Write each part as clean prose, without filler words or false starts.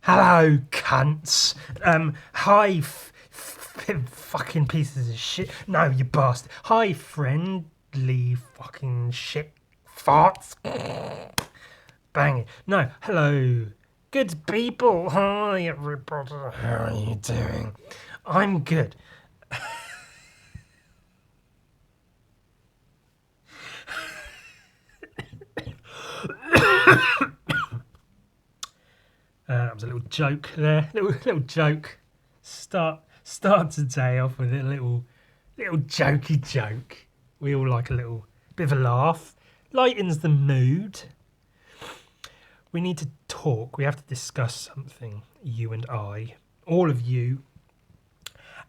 Hello, cunts. Hi, fucking pieces of shit. No, you bastard. Hi, friendly fucking shit farts. Bang it. No, hello, good people. Hi, everybody. How are you doing? I'm good. That was a little joke there. Little joke. Start today off with a little jokey joke. We all like a little bit of a laugh. Lightens the mood. We need to talk. We have to discuss something. You and I, all of you,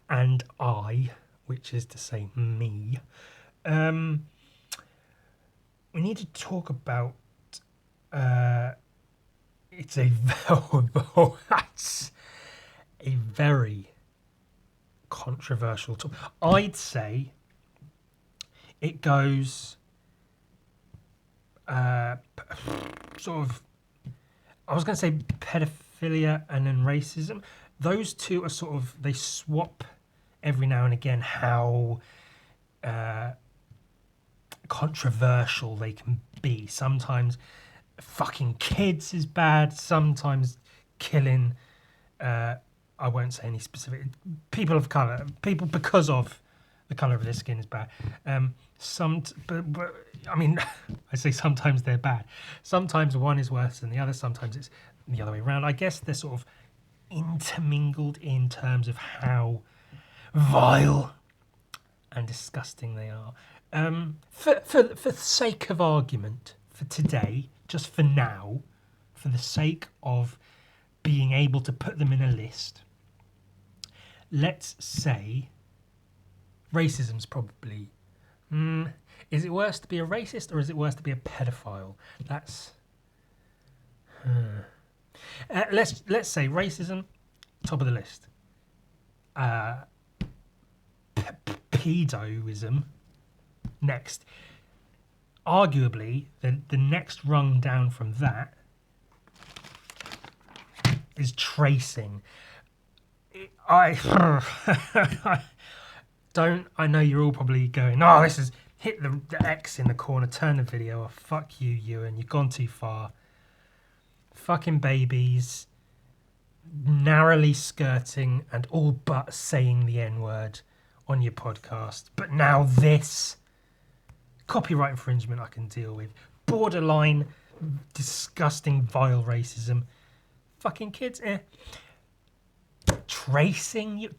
and I, which is to say me. We need to talk about. It's a that's a very controversial topic. I'd say it goes sort of. I was going to say pedophilia and then racism. Those two are sort of, they swap every now and again how controversial they can be. Sometimes fucking kids is bad. Sometimes killing, I won't say any specific, people of colour, people because of the colour of their skin is bad. But I mean, I say sometimes they're bad. Sometimes one is worse than the other. Sometimes it's the other way around. I guess they're sort of intermingled in terms of how vile and disgusting they are. For the sake of argument, for today, just for now, for the sake of being able to put them in a list, let's say racism's probably. Is it worse to be a racist or is it worse to be a pedophile? That's. Let's say racism, top of the list. Pedoism, next. Arguably, the next rung down from that is tracing. I know you're all probably going, oh, this is, hit the X in the corner, turn the video off, fuck you, Ewan, you've gone too far. Fucking babies, narrowly skirting and all but saying the N-word on your podcast. But now this, copyright infringement I can deal with. Borderline, disgusting, vile racism. Fucking kids, Tracing,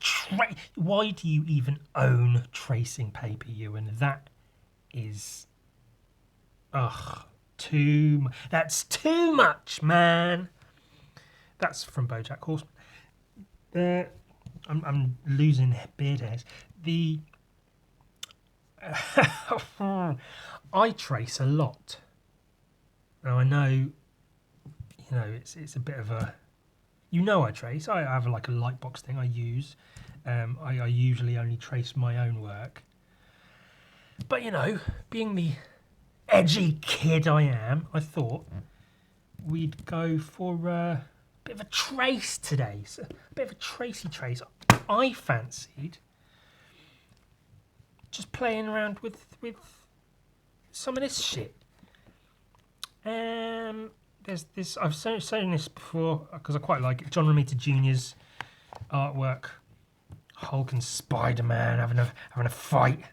why do you even own tracing paper, Ewan? That is, that's too much, man. That's from BoJack Horseman. I'm losing beard hairs. I trace a lot. Now I know, it's a bit of a. I trace. I have like a lightbox thing I use. I usually only trace my own work. But being the edgy kid I am, I thought we'd go for a bit of a trace today. So a bit of a tracey trace. I fancied just playing around with some of this shit. There's this. I've shown this before because I quite like it. John Romita Jr.'s artwork. Hulk and Spider-Man having a fight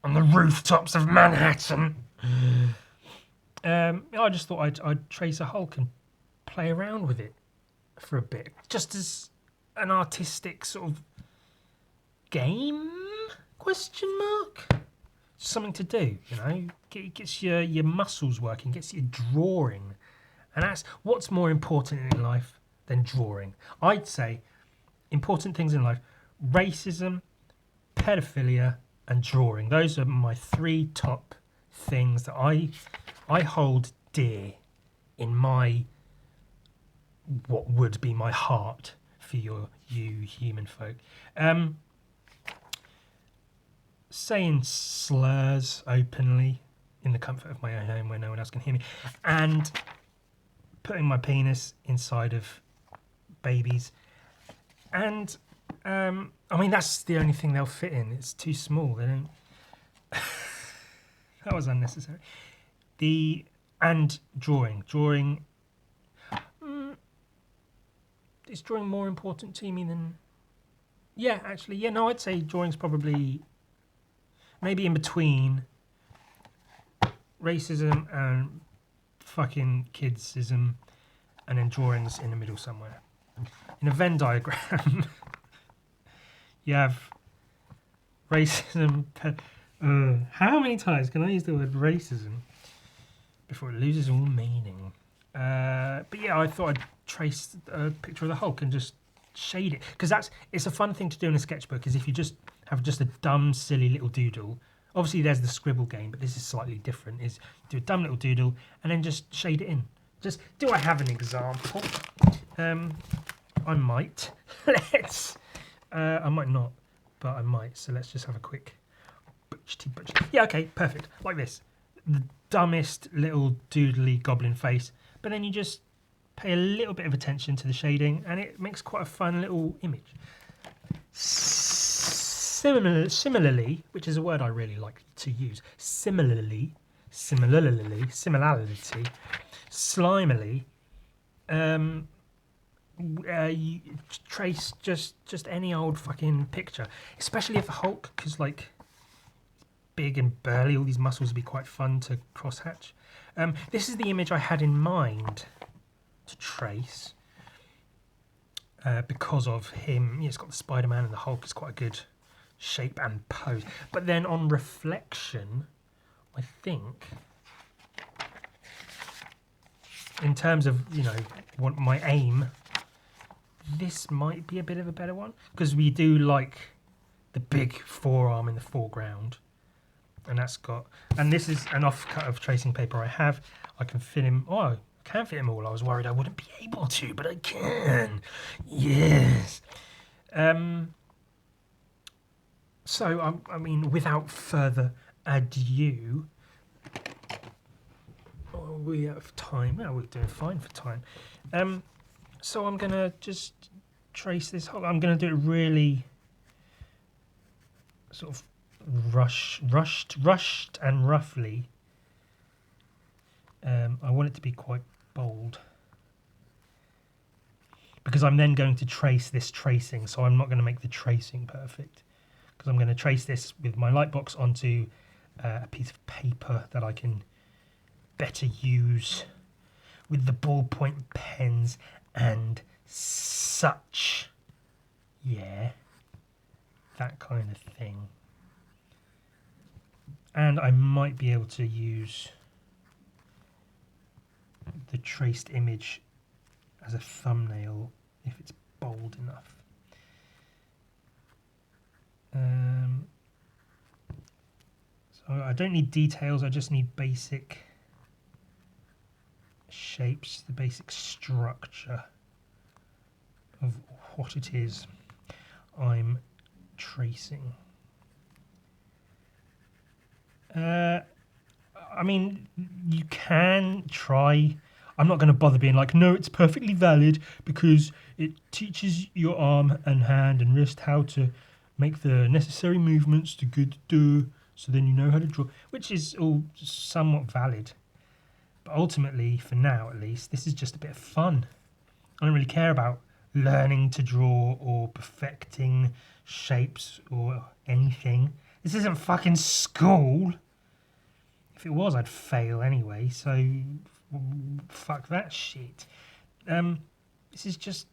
on the rooftops of Manhattan. I just thought I'd trace a Hulk and play around with it for a bit, just as an artistic sort of game? Question mark. Something to do, gets your muscles working, gets you drawing. And that's what's more important in life than drawing. I'd say important things in life: racism, pedophilia, and drawing. Those are my three top things that I hold dear in my what would be my heart for you human folk. Saying slurs openly in the comfort of my own home where no one else can hear me, and putting my penis inside of babies. And I mean, that's the only thing they'll fit in. It's too small. They don't. That was unnecessary. And drawing. Is drawing more important to me than? Yeah, actually, yeah. No, I'd say drawing's probably maybe in between racism and fucking kidsism, and then drawings in the middle somewhere. In a Venn diagram, you have racism. How many times can I use the word racism before it loses all meaning? But yeah, I thought I'd trace a picture of the Hulk and just shade it, because it's a fun thing to do in a sketchbook. Is if you just have just a dumb, silly little doodle. Obviously, there's the scribble game, but this is slightly different. Is do a dumb little doodle and then just shade it in. Just do I have an example? I might. I might not, but I might. So let's just have a quick. Yeah, okay, perfect. Like this. The dumbest little doodly goblin face, but then you just pay a little bit of attention to the shading and it makes quite a fun little image. Similarly, which is a word I really like to use, similarity, slimily, you trace just any old fucking picture, especially of the Hulk, because like big and burly, all these muscles would be quite fun to crosshatch. This is the image I had in mind to trace because of him. Yeah, it's got the Spider-Man and the Hulk. It's quite a good shape and pose. But then on reflection, I think, in terms of, you know, what my aim, this might be a bit of a better one, because we do like the big forearm in the foreground. And that's got, and this is an offcut of tracing paper I have. I can fit him. Oh, I can fit him all. I was worried I wouldn't be able to, but I can. Yes. So I mean, without further ado, we have time. Well, we're doing fine for time. So I'm gonna just trace this whole. I'm gonna do it really sort of rushed and roughly. I want it to be quite bold because I'm then going to trace this tracing, so I'm not going to make the tracing perfect, because I'm going to trace this with my lightbox onto a piece of paper that I can better use with the ballpoint pens and such. Yeah, that kind of thing. And I might be able to use the traced image as a thumbnail if it's bold enough. So I don't need details, I just need basic shapes, the basic structure of what it is I'm tracing. I mean, you can try. I'm not going to bother being like, no, it's perfectly valid because it teaches your arm and hand and wrist how to make the necessary movements to good do, so then you know how to draw, which is all somewhat valid. But ultimately, for now at least, this is just a bit of fun. I don't really care about learning to draw or perfecting shapes or anything. This isn't fucking school. If it was, I'd fail anyway, so fuck that shit. This is just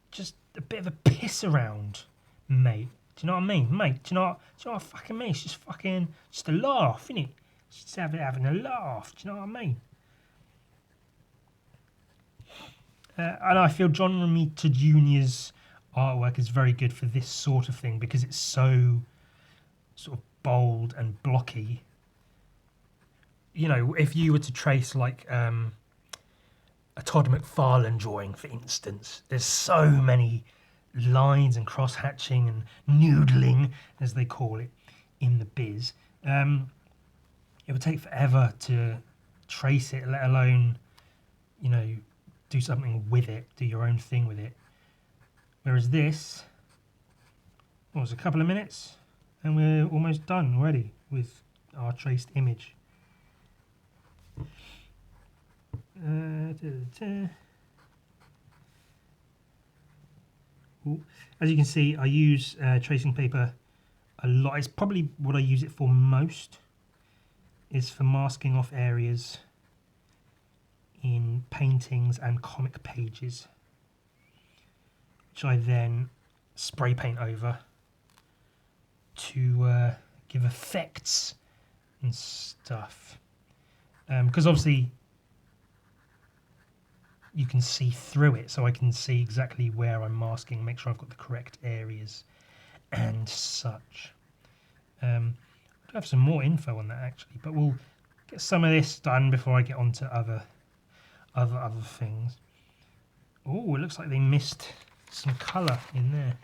a bit of a piss around, mate. Do you know what I mean, mate? Do you know what I fucking mean? It's just a laugh, innit? Just having a laugh. Do you know what I mean? And I feel John Romita Jr.'s artwork is very good for this sort of thing because it's so sort of bold and blocky. You know, if you were to trace like a Todd McFarlane drawing, for instance, there's so many lines and cross-hatching and noodling, as they call it in the biz. It would take forever to trace it, let alone, you know, do something with it, do your own thing with it. Whereas this was a couple of minutes and we're almost done already with our traced image. As you can see, I use tracing paper a lot. It's probably what I use it for most, is for masking off areas in paintings and comic pages, which I then spray paint over to give effects and stuff. Because obviously you can see through it, so I can see exactly where I'm masking, make sure I've got the correct areas and such. I have some more info on that actually, but we'll get some of this done before I get on to other things. Oh, it looks like they missed some colour in there.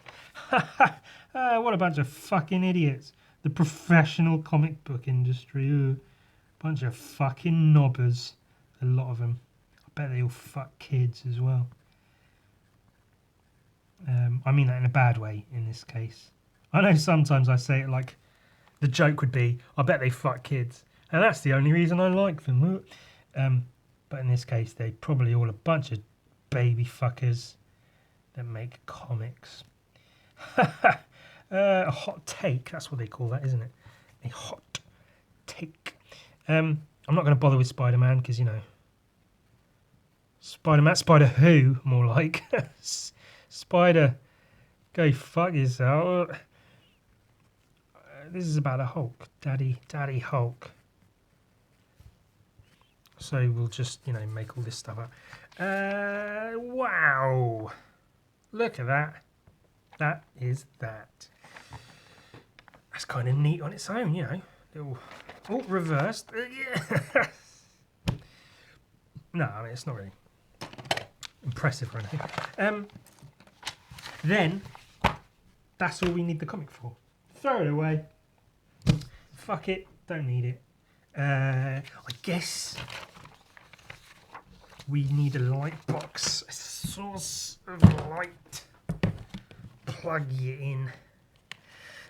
What a bunch of fucking idiots. The professional comic book industry. Ooh, bunch of fucking knobbers. A lot of them. I bet they all fuck kids as well. I mean that in a bad way in this case. I know sometimes I say it like the joke would be, I bet they fuck kids. And that's the only reason I like them. But in this case, they're probably all a bunch of baby fuckers that make comics. A hot take, that's what they call that, isn't it? A hot take. I'm not going to bother with Spider-Man because, you know, Spider-Man, Spider Who, more like. Spider, go fuck yourself. This is about a Hulk, Daddy Hulk. So we'll just, you know, make all this stuff up. Wow. Look at that. That is that. That's kind of neat on its own, you know. Little, oh, reversed. Yes. No, I mean, it's not really impressive or anything. Then, that's all we need the comic for. Throw it away. Fuck it. Don't need it. I guess we need a light box, a source of light. Plug you in,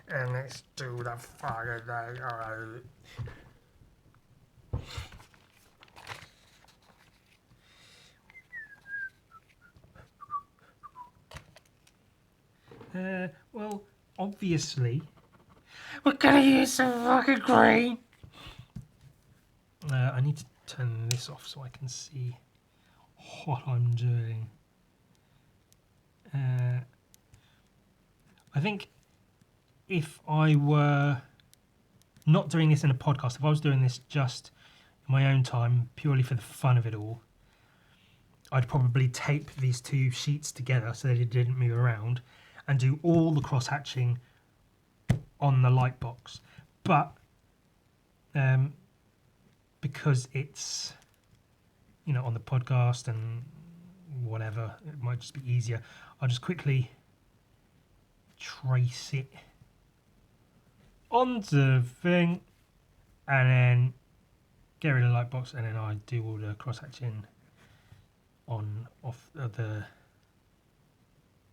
and let's do the fucking thing. Alright. Well, obviously, we're gonna use some fucking green. I need to turn this off so I can see what I'm doing. I think if I were not doing this in a podcast, if I was doing this just in my own time, purely for the fun of it all, I'd probably tape these two sheets together so that it didn't move around and do all the cross-hatching on the light box. But because it's, you know, on the podcast and whatever, it might just be easier. I'll just quickly trace it onto the thing and then get rid of the light box, and then I do all the cross-hatching off the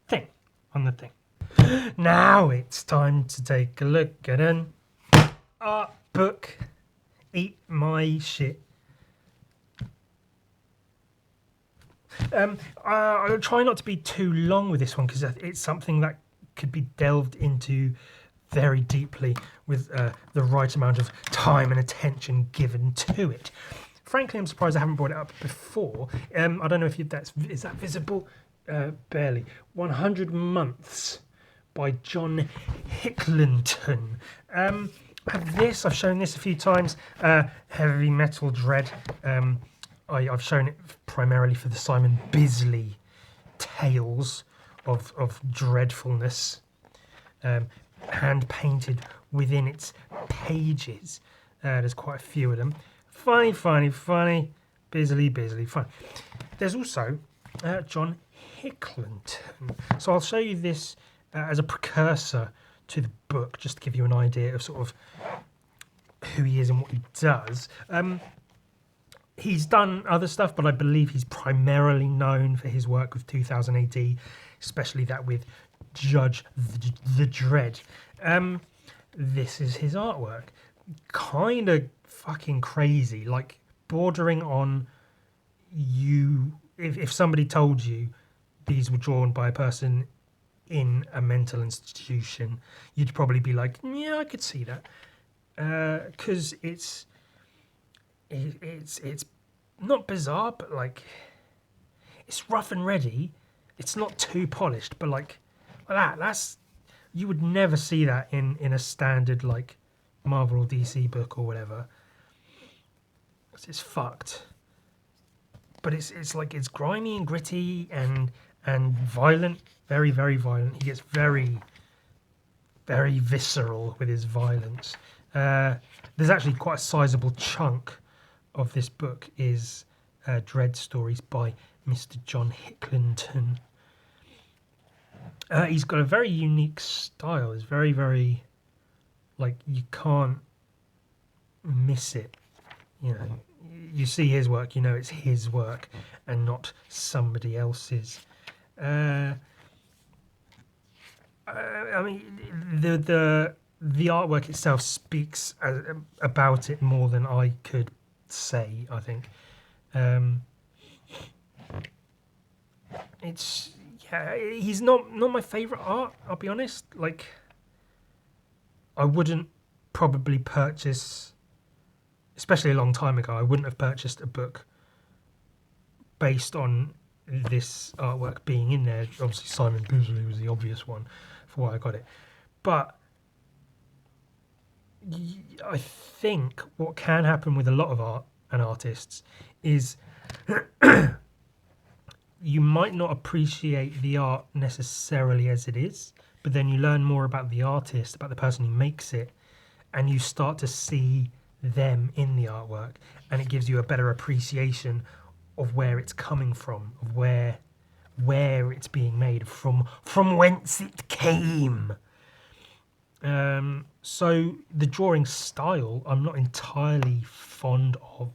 thing, on the thing. Now it's time to take a look at an art book. Eat my shit. I'll try not to be too long with this one because it's something that could be delved into very deeply with the right amount of time and attention given to it. Frankly, I'm surprised I haven't brought it up before. I don't know if is that visible? Barely. 100 Months by John Hicklenton. I've shown this a few times. Heavy Metal Dread. I've shown it primarily for the Simon Bisley tales of dreadfulness, hand painted within its pages. There's quite a few of them. Funny, Bisley, fun. There's also John Hicklenton. So I'll show you this as a precursor to the book, just to give you an idea of sort of who he is and what he does. He's done other stuff, but I believe he's primarily known for his work with 2000 AD, especially that with Judge the Dread. This is his artwork. Kind of fucking crazy, like bordering on you. If somebody told you these were drawn by a person in a mental institution, you'd probably be like, yeah, I could see that, because it's not bizarre, but like it's rough and ready. It's not too polished, but like that's you would never see that in a standard like Marvel or DC book or whatever. It's fucked, but it's like it's grimy and gritty and violent, very very violent. He gets very very visceral with his violence. There's actually quite a sizable chunk of this book is Dread stories by Mr. John Hicklington. He's got a very unique style. It's very, very, like, you can't miss it. You know, you see his work, you know it's his work and not somebody else's. I mean, the artwork itself speaks about it more than I could say, I think. It's he's not my favorite art, I'll be honest. Like, I wouldn't probably purchase, especially a long time ago, I wouldn't have purchased a book based on this artwork being in there. Obviously Simon Bisley was the obvious one for why I got it, but I think what can happen with a lot of art and artists is you might not appreciate the art necessarily as it is, but then you learn more about the artist, about the person who makes it, and you start to see them in the artwork, and it gives you a better appreciation of where it's coming from, of where it's being made, from whence it came. So the drawing style I'm not entirely fond of.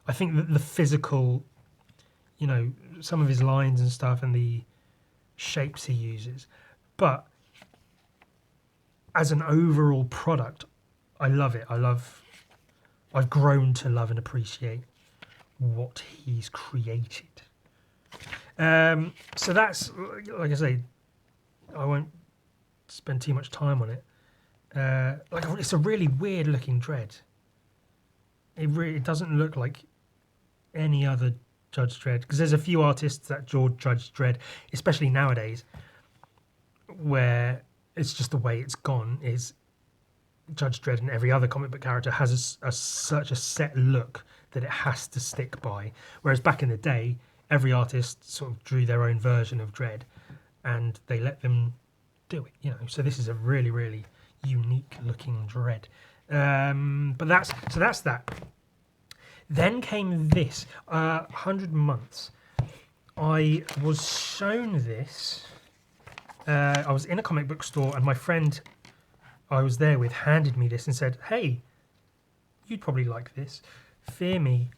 I think that the physical, you know, some of his lines and stuff and the shapes he uses, but as an overall product, I love it. I've grown to love and appreciate what he's created. So that's, like I say, I won't spend too much time on it. Like, it's a really weird looking Dread. It doesn't look like any other Judge Dredd, because there's a few artists that draw Judge Dredd, especially nowadays, where it's just the way it's gone. Is Judge Dredd and every other comic book character has such a set look that it has to stick by. Whereas back in the day, every artist sort of drew their own version of Dredd, and they let them do it. You know, so this is a really, really unique looking Dredd. But that's that. Then came this 100 Months. I was shown this. I was in a comic book store, and my friend I was there with handed me this and said, "Hey, you'd probably like this. Fear me,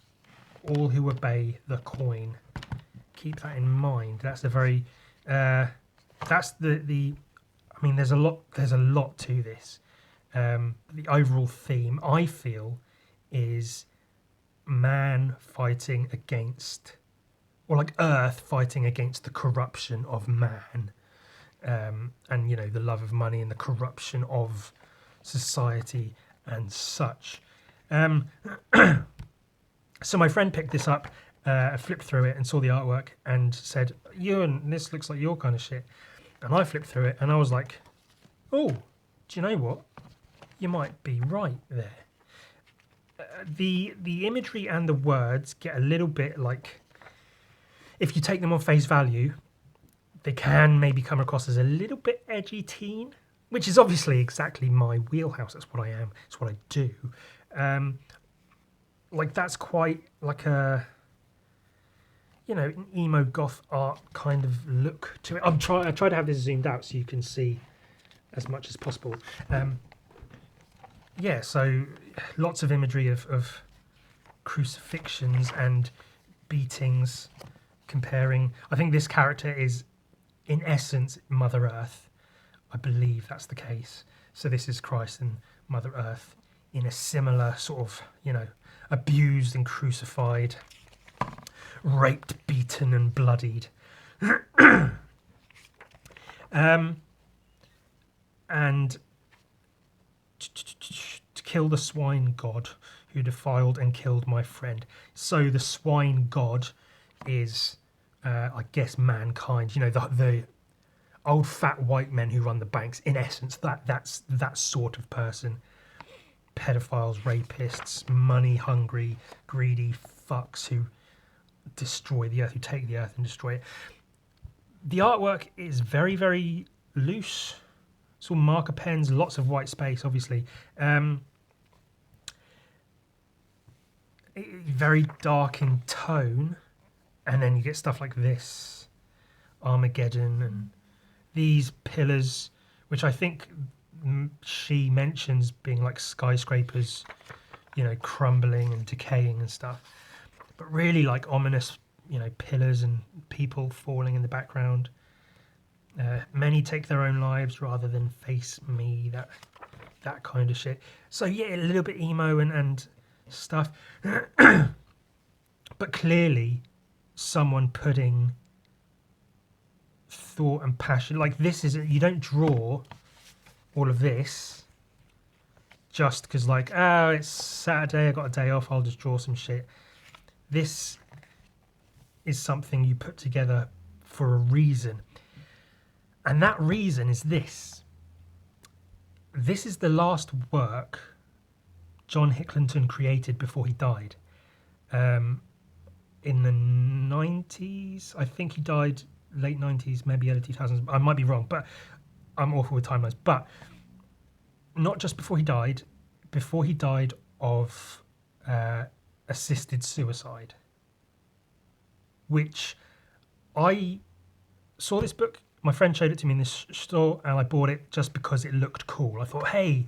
all who obey the coin." Keep that in mind. That's a very. That's the. I mean, there's a lot to this. The overall theme, I feel, is man fighting against, or like Earth fighting against the corruption of man, and you know, the love of money and the corruption of society and such. So my friend picked this up, flipped through it and saw the artwork and said, "Ewan, this looks like your kind of shit." And I flipped through it and I was like, "Oh, do you know what? You might be right there." The imagery and the words get a little bit like, if you take them on face value, they can maybe come across as a little bit edgy teen, which is obviously exactly my wheelhouse. That's what I am. It's what I do. Like, that's quite like a, you know, an emo goth art kind of look to it. I try to have this zoomed out so you can see as much as possible. Yeah, so lots of imagery of crucifixions and beatings, comparing. I think this character is, in essence, Mother Earth. I believe that's the case. So this is Christ and Mother Earth in a similar sort of, abused and crucified, raped, beaten and bloodied. And to kill the swine god who defiled and killed my friend. So the swine god is, I guess, mankind. The old fat white men who run the banks. In essence, that's that sort of person. Pedophiles, rapists, money-hungry, greedy fucks who destroy the earth, who take the earth and destroy it. The artwork is very, very loose. It's all marker pens, lots of white space, obviously. Very dark in tone. And then you get stuff like this, Armageddon, and these pillars, which I think she mentions being like skyscrapers, crumbling and decaying and stuff. But really like ominous, pillars and people falling in the background. Many take their own lives rather than face me, that kind of shit. So yeah, a little bit emo and stuff. But clearly someone putting thought and passion, like this is, you don't draw all of this just because like, oh, it's Saturday, I got a day off, I'll just draw some shit. This is something you put together for a reason. And that reason is this. This is the last work John Hicklenton created before he died. In the 90s, I think he died late 90s, maybe early 2000s. I might be wrong, but I'm awful with timelines. But not just before he died of assisted suicide, which I saw this book. My friend showed it to me in this store, and I bought it just because it looked cool. I thought, hey,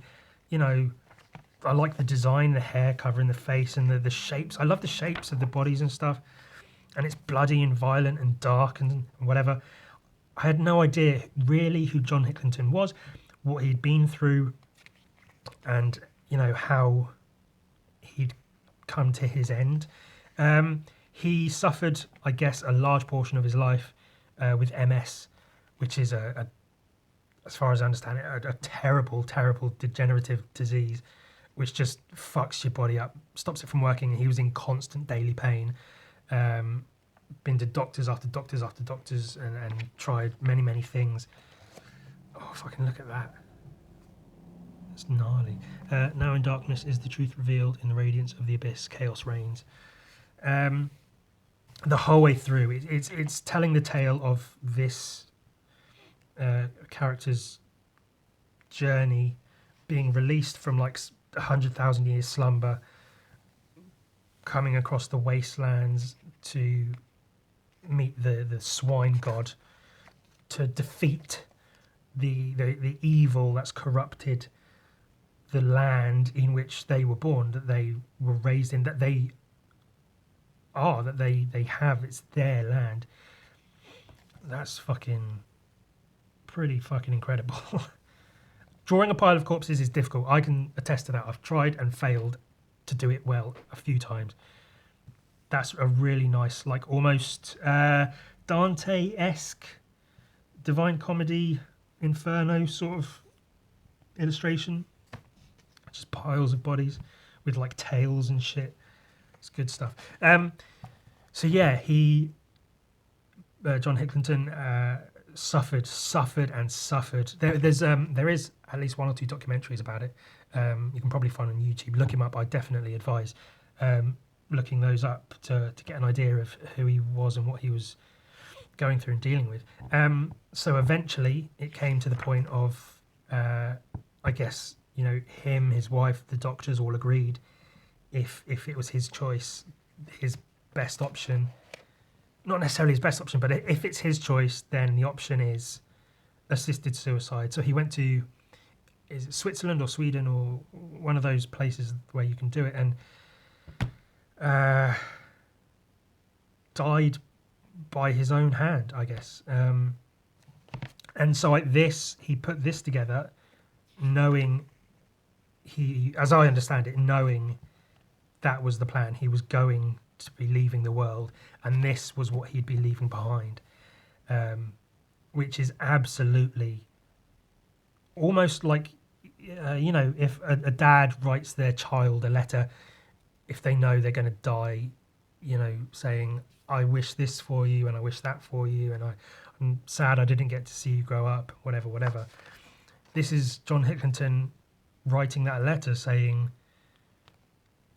I like the design, the hair covering the face, and the shapes. I love the shapes of the bodies and stuff. And it's bloody and violent and dark and whatever. I had no idea really who John Hicklenton was, what he'd been through, and how he'd come to his end. He suffered, I guess, a large portion of his life with MS, which is as far as I understand it, a terrible, terrible degenerative disease, which just fucks your body up, stops it from working. He was in constant daily pain. Been to doctors after doctors after doctors and tried many, many things. Oh, fucking look at that. It's gnarly. Now in darkness is the truth revealed, in the radiance of the abyss, chaos reigns. The whole way through, it's telling the tale of this character's journey, being released from like 100,000 years slumber, coming across the wastelands to meet the swine god, to defeat the evil that's corrupted the land in which they were born, that they were raised in, that they have, it's their land. That's fucking pretty fucking incredible. Drawing a pile of corpses is difficult. I can attest to that. I've tried and failed to do it well a few times. That's a really nice, like almost Dante-esque Divine Comedy Inferno sort of illustration. Just piles of bodies with like tails and shit. It's good stuff. So yeah, John Hicklenton suffered and suffered. There is at least one or two documentaries about it. You can probably find on YouTube. Look him up. I definitely advise looking those up to get an idea of who he was and what he was going through and dealing with. So eventually it came to the point of, I guess, him, his wife, the doctors all agreed if it was his choice, his best option, not necessarily his best option, but if it's his choice, then the option is assisted suicide. So he went to, is it Switzerland or Sweden or one of those places where you can do it, and uh, died by his own hand, I guess. And so like this, he put this together, knowing as I understand it, knowing that was the plan. He was going to be leaving the world, and this was what he'd be leaving behind, which is absolutely almost like, if a dad writes their child a letter, if they know they're going to die, saying, I wish this for you and I wish that for you, and I'm sad I didn't get to see you grow up, whatever. This is John Hicklington writing that letter saying,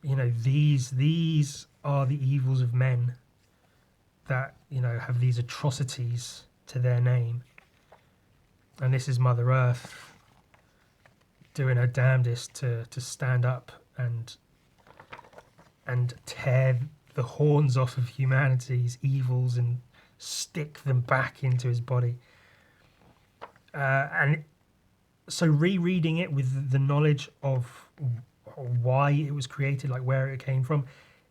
these are the evils of men that, have these atrocities to their name. And this is Mother Earth doing her damnedest to stand up and tear the horns off of humanity's evils and stick them back into his body. And so rereading it with the knowledge of why it was created, like where it came from,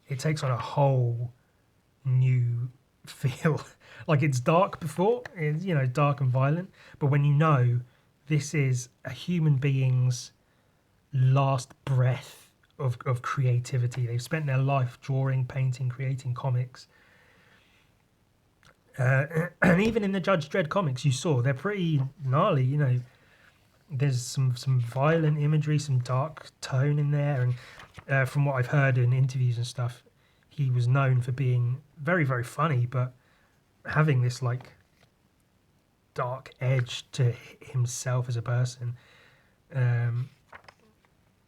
it takes on a whole new feel. Like, it's dark before, it's, dark and violent, but when this is a human being's last breath of creativity. They've spent their life drawing, painting, creating comics. And even in the Judge Dredd comics you saw, they're pretty gnarly, There's some violent imagery, some dark tone in there. And from what I've heard in interviews and stuff, he was known for being very, very funny, but having this, like, dark edge to himself as a person.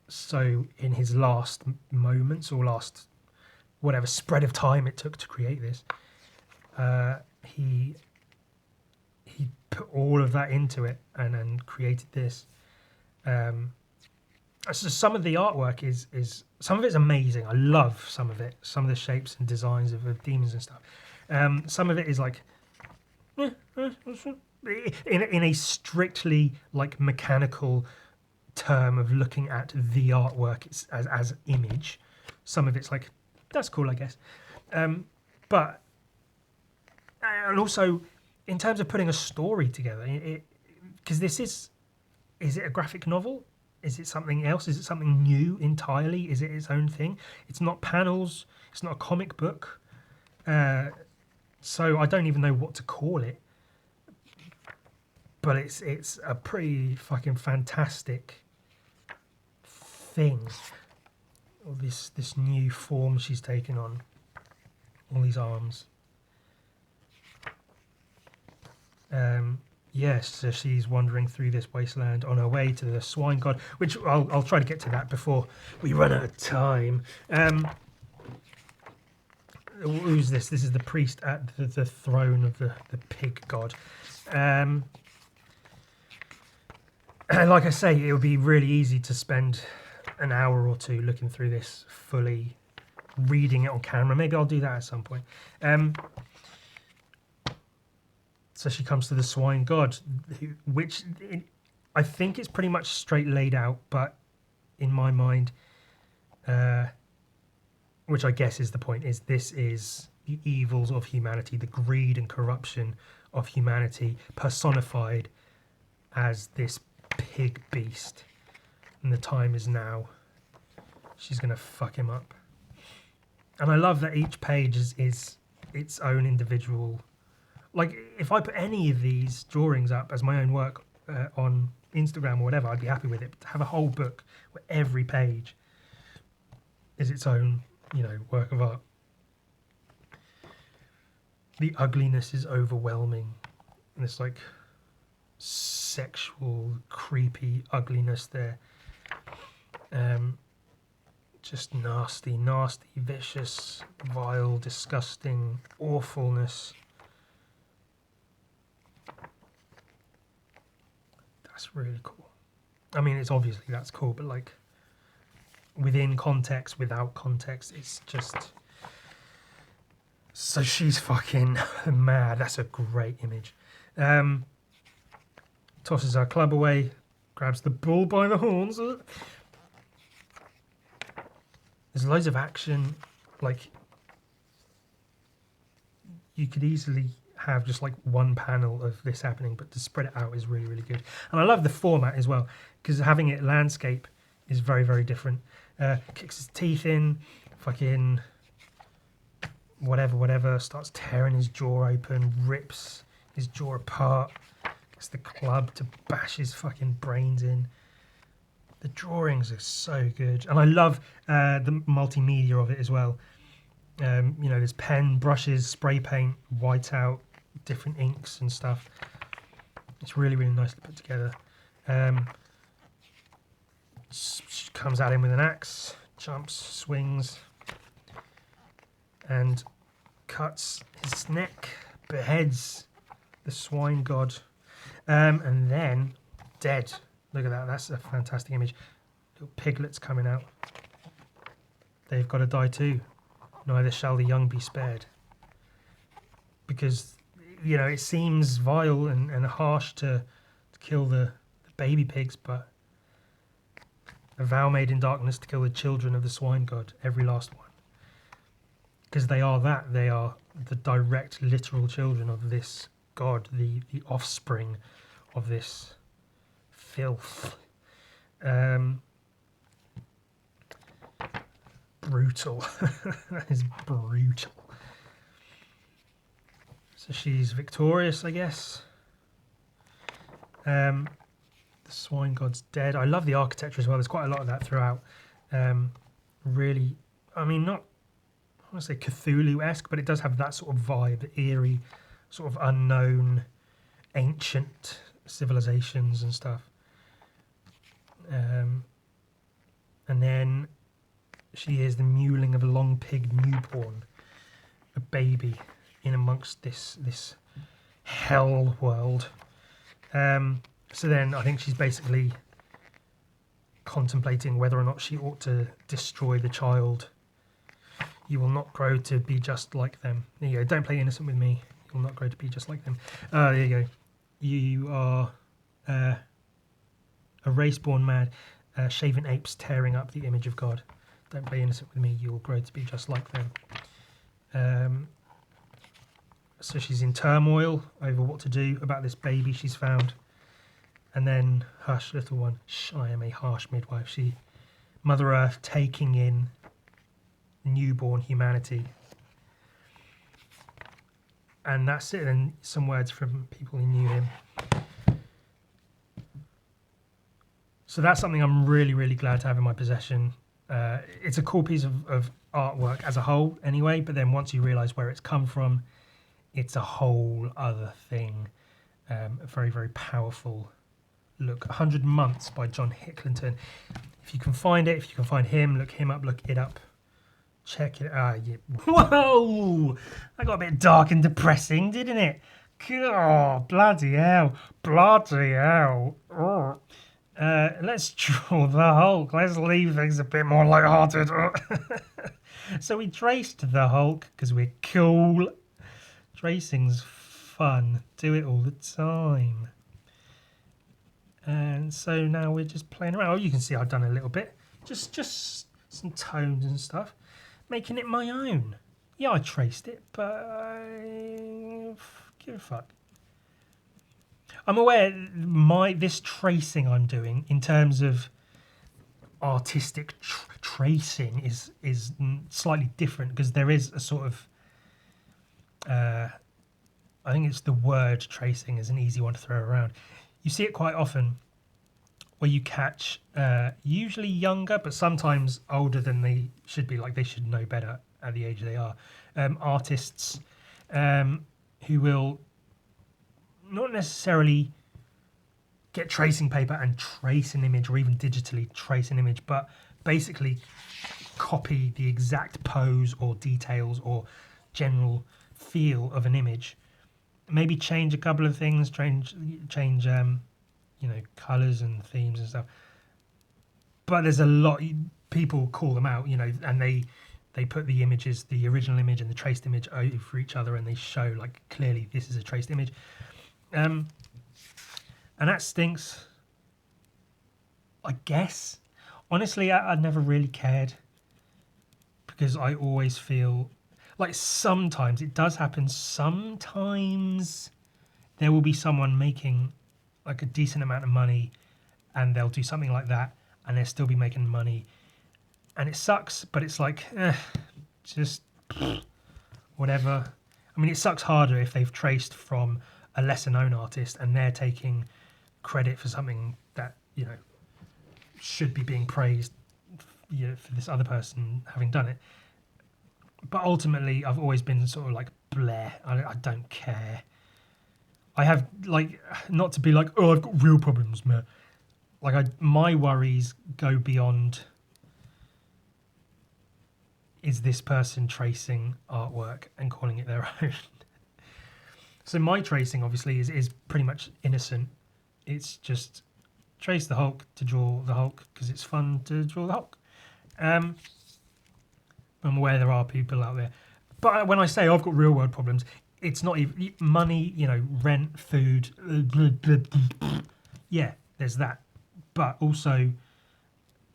So in his last moments, or last whatever spread of time it took to create this, he put all of that into it and created this. So some of the artwork is some of it's amazing. I love some of it. Some of the shapes and designs of demons and stuff. Some of it is like in a strictly like mechanical term of looking at the artwork as image. Some of it's like, that's cool, I guess. But and also in terms of putting a story together, because this is it a graphic novel? Is it something else? Is it something new entirely? Is it its own thing? It's not panels. It's not a comic book. So I don't even know what to call it. But it's a pretty fucking fantastic thing. All this new form she's taken on. All these arms. Yes, so she's wandering through this wasteland on her way to the swine god, which I'll try to get to that before we run out of time. Who's this? This is the priest at the throne of the pig god. And like I say, it would be really easy to spend an hour or two looking through this fully, reading it on camera. Maybe I'll do that at some point. So she comes to the swine god, which I think is pretty much straight laid out, but in my mind, which I guess is the point, is this is the evils of humanity, the greed and corruption of humanity personified as this pig beast. And the time is now. She's going to fuck him up. And I love that each page is its own individual. Like, if I put any of these drawings up as my own work on Instagram or whatever, I'd be happy with it. But to have a whole book where every page is its own, work of art. The ugliness is overwhelming. And it's like sexual, creepy ugliness there. Just nasty, vicious, vile, disgusting awfulness. That's really cool. I mean, it's obviously that's cool, but like within context, without context, it's just. So she's fucking mad. That's a great image. Tosses her club away, grabs the bull by the horns. There's loads of action. Like, you could easily have just like one panel of this happening, but to spread it out is really, really good. And I love the format as well, because having it landscape is very, very different. Kicks his teeth in, fucking whatever, starts tearing his jaw open, rips his jaw apart, gets the club to bash his fucking brains in. The drawings are so good, and I love the multimedia of it as well. You know, there's pen, brushes, spray paint, whiteout, different inks and stuff. It's really, really nicely put together. She comes at him with an axe, jumps, swings, and cuts his neck, beheads the swine god, and then dead. Look at that, that's a fantastic image. Little piglets coming out. They've got to die too. Neither shall the young be spared. Because, you know, it seems vile and harsh to kill the baby pigs, but a vow made in darkness to kill the children of the swine god, every last one. Because they are that. They are the direct, literal children of this god, the offspring of this filth. Brutal. That is brutal. So she's victorious, I guess. The swine god's dead. I love the architecture as well. There's quite a lot of that throughout. Really, I mean, not, I want to say Cthulhu-esque, but it does have that sort of vibe, the eerie, sort of unknown, ancient civilizations and stuff. And then she hears the mewling of a long pig newborn, a baby, in amongst this hell world. So then I think she's basically contemplating whether or not she ought to destroy the child. You will not grow to be just like them. There you go. Don't play innocent with me. You will not grow to be just like them. There you go. You are a race born mad, shaven apes tearing up the image of God. Don't play innocent with me. You will grow to be just like them. So she's in turmoil over what to do about this baby she's found. And then, hush, little one, shh, I am a harsh midwife. Mother Earth taking in newborn humanity. And that's it. And some words from people who knew him. So that's something I'm really, really glad to have in my possession. It's a cool piece of artwork as a whole anyway, but then once you realise where it's come from, it's a whole other thing. A very, very powerful look. 100 Months by John Hicklinton. If you can find it, if you can find him, look him up, look it up. Check it out. Yeah. Whoa! That got a bit dark and depressing, didn't it? God, bloody hell. Bloody hell. Oh. Let's draw the Hulk. Let's leave things a bit more light-hearted. So we traced the Hulk because we're cool. Tracing's fun. Do it all the time. And so now we're just playing around. Oh, you can see I've done a little bit. Just some tones and stuff. Making it my own. Yeah, I traced it, but I give a fuck. I'm aware this tracing I'm doing in terms of artistic tracing is slightly different because there is a sort of I think it's the word tracing is an easy one to throw around. You see it quite often where you catch usually younger but sometimes older than they should be, like they should know better at the age they are, artists who will not necessarily get tracing paper and trace an image or even digitally trace an image, but basically copy the exact pose or details or general feel of an image. Maybe change a couple of things, change colours and themes and stuff. But there's a lot, people call them out, and they put the images, the original image and the traced image over each other, and they show like clearly this is a traced image. And that stinks, I guess. Honestly, I never really cared because I always feel like sometimes it does happen. Sometimes there will be someone making like a decent amount of money and they'll do something like that and they'll still be making money. And it sucks, but it's like, just whatever. I mean, it sucks harder if they've traced from a lesser known artist and they're taking credit for something that, you know, should be being praised, you know, for this other person having done it. But ultimately, I've always been sort of like, bleh, I don't care. I have, like, not to be like, oh, I've got real problems, man. Like, my worries go beyond, is this person tracing artwork and calling it their own? So my tracing, obviously, is pretty much innocent. It's just trace the Hulk to draw the Hulk because it's fun to draw the Hulk. I'm aware there are people out there. But when I say I've got real world problems, it's not even money, you know, rent, food. Yeah, there's that. But also,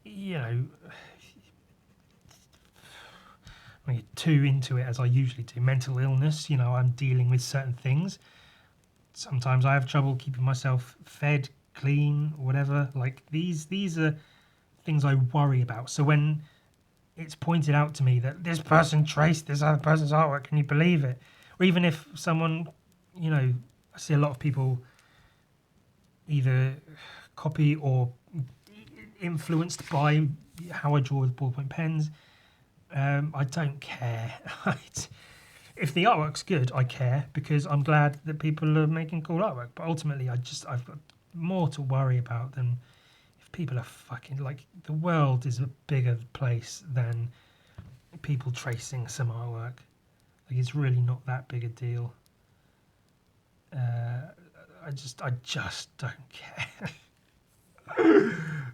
you know, I get too into it as I usually do. Mental illness, you know, I'm dealing with certain things. Sometimes I have trouble keeping myself fed, clean, whatever. Like these are things I worry about. So when it's pointed out to me that this person traced this other person's artwork, can you believe it? Or even if someone, you know, I see a lot of people either copy or influenced by how I draw with ballpoint pens. I don't care. If the artwork's good, I care because I'm glad that people are making cool artwork. But ultimately, I've got more to worry about than if people are fucking like, the world is a bigger place than people tracing some artwork. Like, it's really not that big a deal. I just don't care.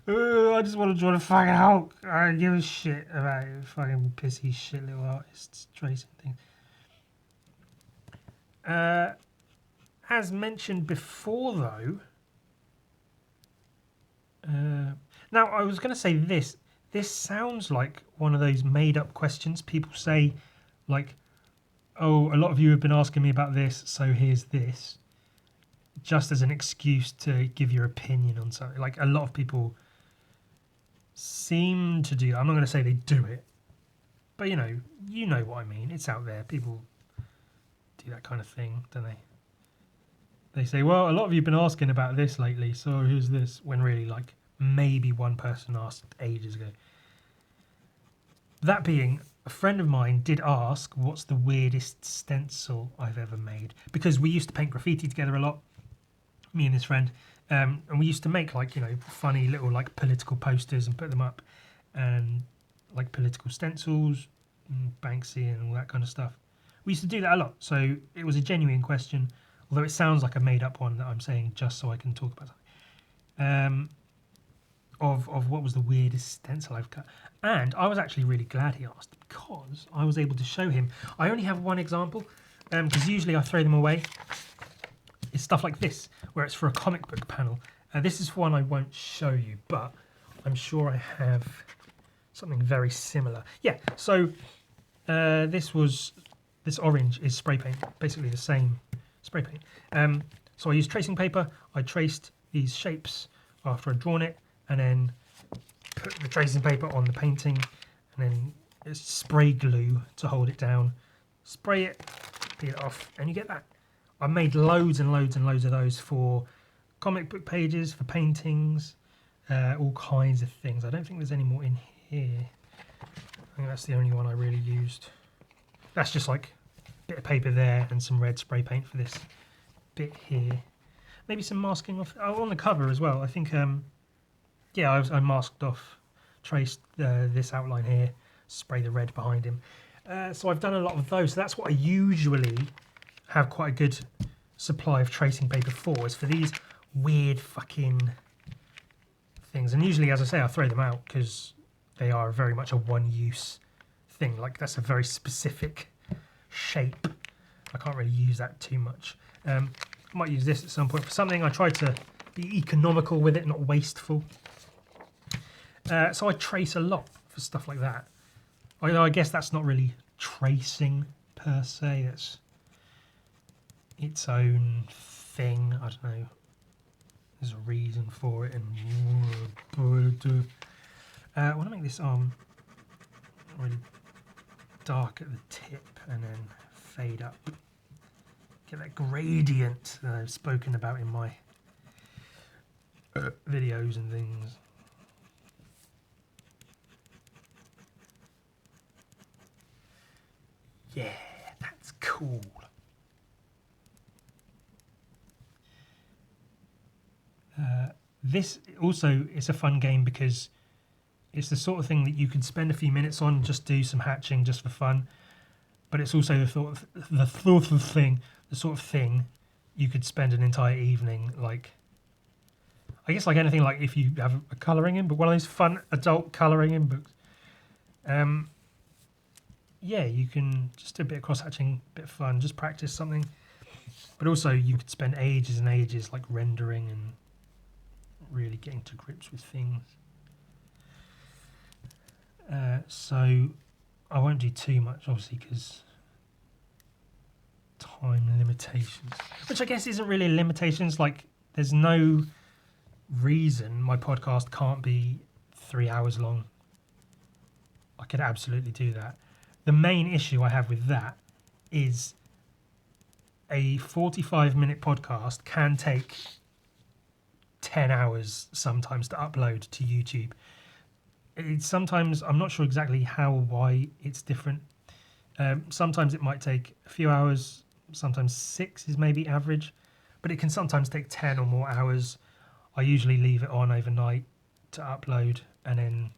I just want to draw the fucking Hulk. I don't give a shit about it. Fucking pissy shit little artists tracing things. As mentioned before, though, now I was going to say this. This sounds like one of those made-up questions people say, like, "Oh, a lot of you have been asking me about this, so here's this," just as an excuse to give your opinion on something. Like, a lot of people seem to do that. I'm not going to say they do it, but you know what I mean. It's out there. People do that kind of thing, don't they? They say, well, a lot of you have been asking about this lately, so here's this, when really, like, maybe one person asked ages ago. That being, a friend of mine did ask, what's the weirdest stencil I've ever made? Because we used to paint graffiti together a lot, me and his friend, and we used to make, like, you know, funny little, like, political posters and put them up, and, like, political stencils, and Banksy and all that kind of stuff. We used to do that a lot, so it was a genuine question, although it sounds like a made-up one that I'm saying just so I can talk about something. Of what was the weirdest stencil I've cut. And I was actually really glad he asked because I was able to show him. I only have one example because usually I throw them away. It's stuff like this, where it's for a comic book panel. This is one I won't show you, but I'm sure I have something very similar. Yeah, so this orange is spray paint, basically the same spray paint. So I used tracing paper. I traced these shapes after I'd drawn it, and then put the tracing paper on the painting, and then it's spray glue to hold it down. Spray it, peel it off, and you get that. I made loads and loads and loads of those for comic book pages, for paintings, all kinds of things. I don't think there's any more in here. I think that's the only one I really used. That's just like a bit of paper there and some red spray paint for this bit here. Maybe some masking off. Oh, on the cover as well. I think, yeah, I masked off, traced this outline here, spray the red behind him. So I've done a lot of those. So that's what I usually have quite a good supply of tracing paper for, is for these weird fucking things. And usually, as I say, I throw them out because they are very much a one-use thing. Like, that's a very specific shape. I can't really use that too much. I might use this at some point for something. I try to be economical with it, not wasteful. So I trace a lot for stuff like that. Although I guess that's not really tracing per se. That's its own thing. I don't know. There's a reason for it. And I want to make this arm really dark at the tip and then fade up. Get that gradient that I've spoken about in my videos and things. Yeah, that's cool. This also is a fun game because it's the sort of thing that you could spend a few minutes on, just do some hatching just for fun. But it's also the sort of thing you could spend an entire evening, like, I guess like anything, like if you have a colouring in book, one of those fun adult colouring in books. Yeah, you can just do a bit of cross hatching, a bit of fun, just practice something. But also you could spend ages and ages like rendering and really getting to grips with things. So I won't do too much, obviously, because time limitations, which I guess isn't really limitations. Like, there's no reason my podcast can't be 3 hours long. I could absolutely do that. The main issue I have with that is a 45-minute podcast can take 10 hours sometimes to upload to YouTube. It's sometimes, I'm not sure exactly why it's different. Sometimes it might take a few hours, sometimes 6 is maybe average, but it can sometimes take 10 or more hours. I usually leave it on overnight to upload and then,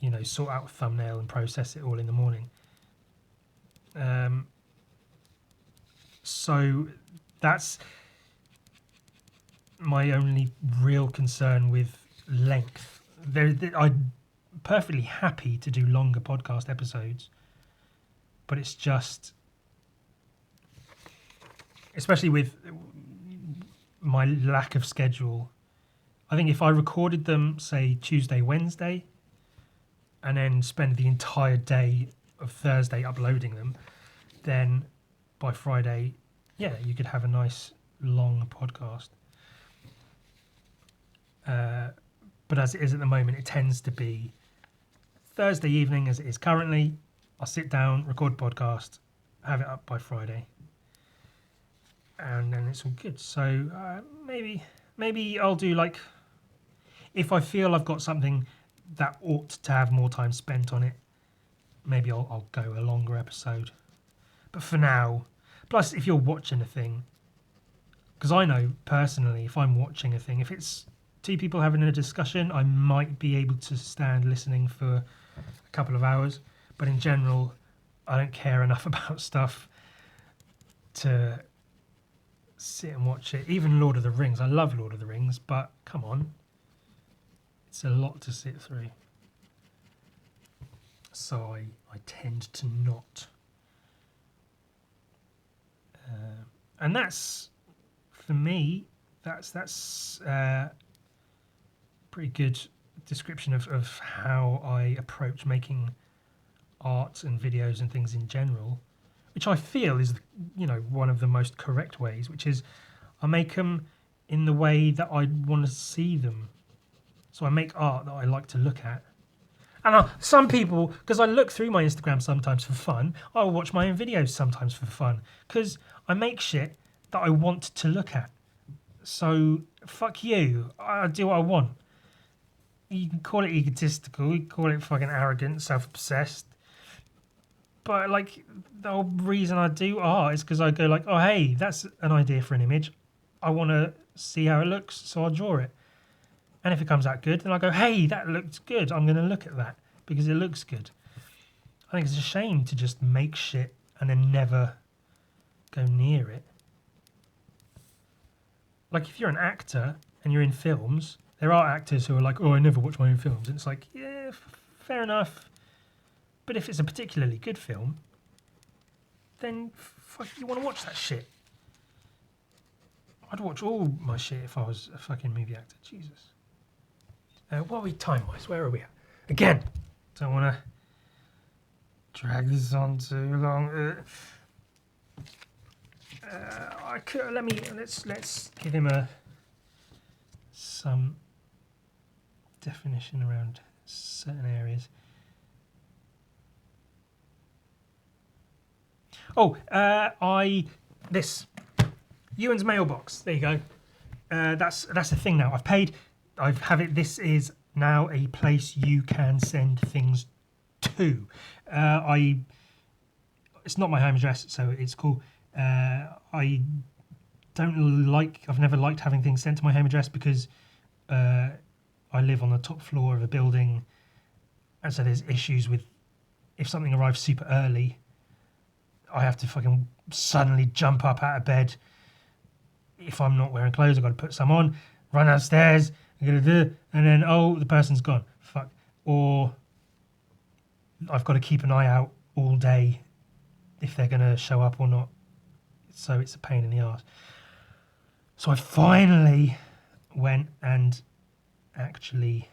you know, sort out a thumbnail and process it all in the morning. So that's my only real concern with length. I'm perfectly happy to do longer podcast episodes, but it's just, especially with my lack of schedule, I think if I recorded them, say, Tuesday, Wednesday, and then spend the entire day of Thursday uploading them, then by Friday, yeah, you could have a nice long podcast. But as it is at the moment, it tends to be Thursday evening, as it is currently. I'll sit down, record podcast, have it up by Friday, and then it's all good. So maybe I'll do, like, if I feel I've got something that ought to have more time spent on it, maybe I'll go a longer episode. But for now, plus if you're watching a thing, because I know personally, if I'm watching a thing, if it's two people having a discussion, I might be able to stand listening for a couple of hours. But in general, I don't care enough about stuff to sit and watch it. Even Lord of the Rings, I love Lord of the Rings, but come on, it's a lot to sit through. So I tend to not. And that's, for me, that's pretty good description of how I approach making art and videos and things in general, which I feel is, you know, one of the most correct ways, which is I make them in the way that I want to see them. So I make art that I like to look at. And some people, because I look through my Instagram sometimes for fun, I'll watch my own videos sometimes for fun, because I make shit that I want to look at. So fuck you, I do what I want. You can call it egotistical, you can call it fucking arrogant, self-obsessed. But, like, the whole reason I do art is because I go like, oh, hey, that's an idea for an image. I want to see how it looks, so I'll draw it. And if it comes out good, then I go, hey, that looks good. I'm going to look at that because it looks good. I think it's a shame to just make shit and then never go near it. Like, if you're an actor and you're in films, there are actors who are like, oh, I never watch my own films. And it's like, yeah, fair enough. But if it's a particularly good film, then fuck, you want to watch that shit. I'd watch all my shit if I was a fucking movie actor. Jesus. What are we time-wise? Where are we at? Again, don't want to drag this on too long. I could let's give him some definition around certain areas. Oh, this Ewan's mailbox. There you go. That's a thing now. I've paid. I've have it. This is now a place you can send things to. It's not my home address, so it's cool. I don't like. I've never liked having things sent to my home address because I live on the top floor of a building, and so there's issues with if something arrives super early. I have to fucking suddenly jump up out of bed. If I'm not wearing clothes, I've got to put some on, run downstairs, and then, oh, the person's gone. Fuck. Or I've got to keep an eye out all day if they're going to show up or not. So it's a pain in the arse. So I finally went and actually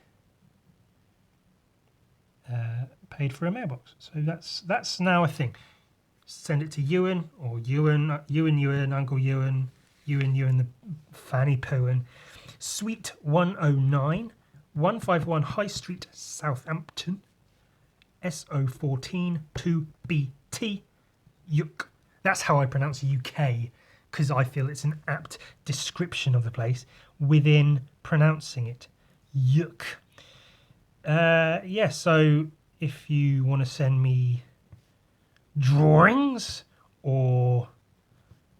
paid for a mailbox. So that's now a thing. Send it to Ewan or Ewan, Uncle Ewan, Ewan the Fanny Poohan, Suite 109, 151 High Street, Southampton, SO14 2BT, Yuk. That's how I pronounce UK, because I feel it's an apt description of the place within pronouncing it. Yuk. Yeah, so if you want to send me drawings or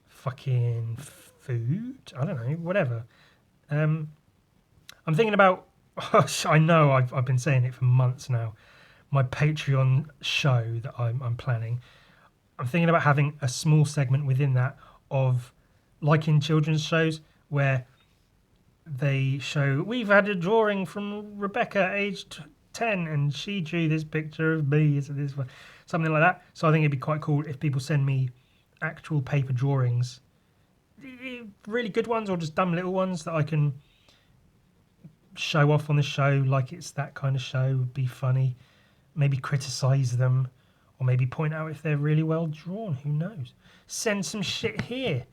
fucking food, I don't know, whatever. I'm thinking about, I know I've been saying it for months now, my Patreon show that I'm planning. I'm thinking about having a small segment within that of, like in children's shows, where they show, we've had a drawing from Rebecca, aged 10, and she drew this picture of me, so this one, something like that. So I think it'd be quite cool if people send me actual paper drawings, really good ones or just dumb little ones that I can show off on the show, like it's that kind of show. Would be funny. Maybe criticise them, or maybe point out if they're really well drawn. Who knows? Send some shit here.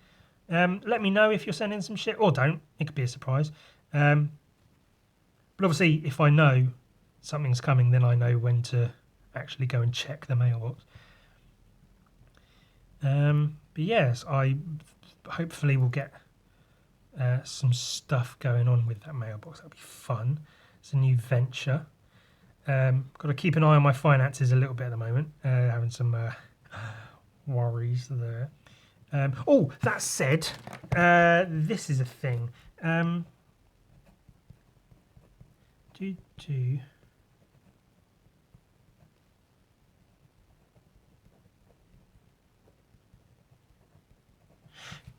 Let me know if you're sending some shit, or don't. It could be a surprise. But obviously, if I know something's coming, then I know when to actually go and check the mailbox. But yes, I hopefully will get some stuff going on with that mailbox. That'll be fun. It's a new venture. Got to keep an eye on my finances a little bit at the moment. Having some worries there. Oh, that said, this is a thing.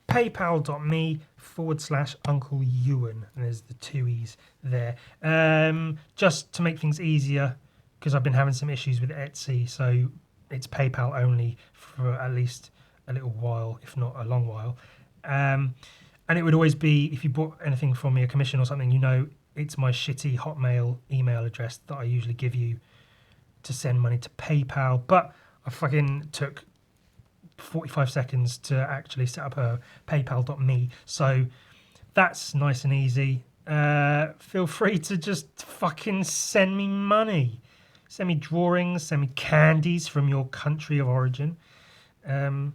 PayPal.me/Uncle Ewan, and there's the two E's there. Just to make things easier, because I've been having some issues with Etsy, so it's PayPal only for at least a little while, if not a long while. And it would always be, if you bought anything from me, a commission or something, you know it's my shitty Hotmail email address that I usually give you to send money to PayPal. But I fucking took 45 seconds to actually set up a paypal.me, so that's nice and easy. Feel free to just fucking send me money, send me drawings, send me candies from your country of origin, send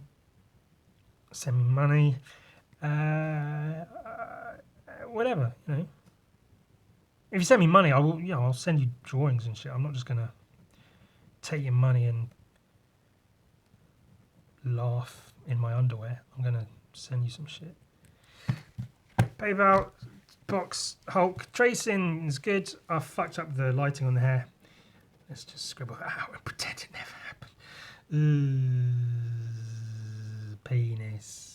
me money, whatever, you know. If you send me money, I will, you know, I'll send you drawings and shit. I'm not just gonna take your money and laugh in my underwear. I'm gonna send you some shit. PayPal box Hulk tracing is good. I fucked up the lighting on the hair. Let's just scribble that out and pretend it never happened. Penis.